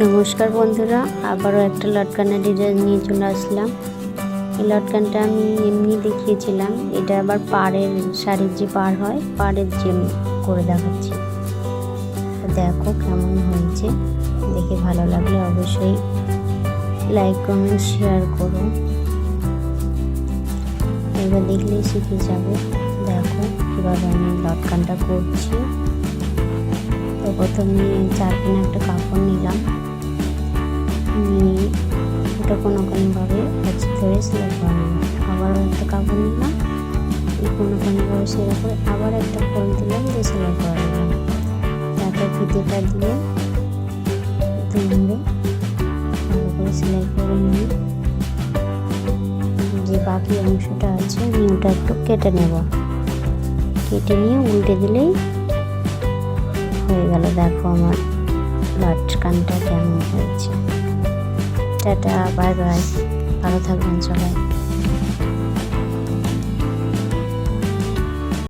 নমস্কার বন্ধুরা, আবারও একটা লটকানের ডিজাইন নিয়ে চলে আসলাম। এই লটকানটা আমি এমনি দেখিয়েছিলাম, এটা আবার পাড়ের শাড়ির যে পাড় হয় পাড়ের যে করে দেখাচ্ছি। দেখো কেমন হয়েছে, দেখে ভালো লাগলে অবশ্যই লাইক কমেন্ট শেয়ার করো। এবার দেখলেই শিখে যাবে। দেখো কীভাবে আমি লটকানটা করছি। তো প্রথমে চারখানা একটা কাপড় নিলাম, নিয়ে ওটা কোনোভাবে কাছে ধরে সেলাই করে নিলাম। আবার একটা কাপড় নিলাম, কোনোভাবে সেলাই করে আবার একটা ফোল্ড দিলাম, দিয়ে সেলাই করে নিলাম। তারপর ফিতেটা দিয়ে দুমড়ে ভালো করে সেলাই করে নিয়ে যে বাকি অংশটা আছে আমি ওটা একটু কেটে নেব। কেটে নিয়ে উল্টে দিলেই হয়ে গেল। দেখো আমার লটকানটা কেমন হয়েছে। টাটা, বাই বাই, ভালো থাকবেন সবাই।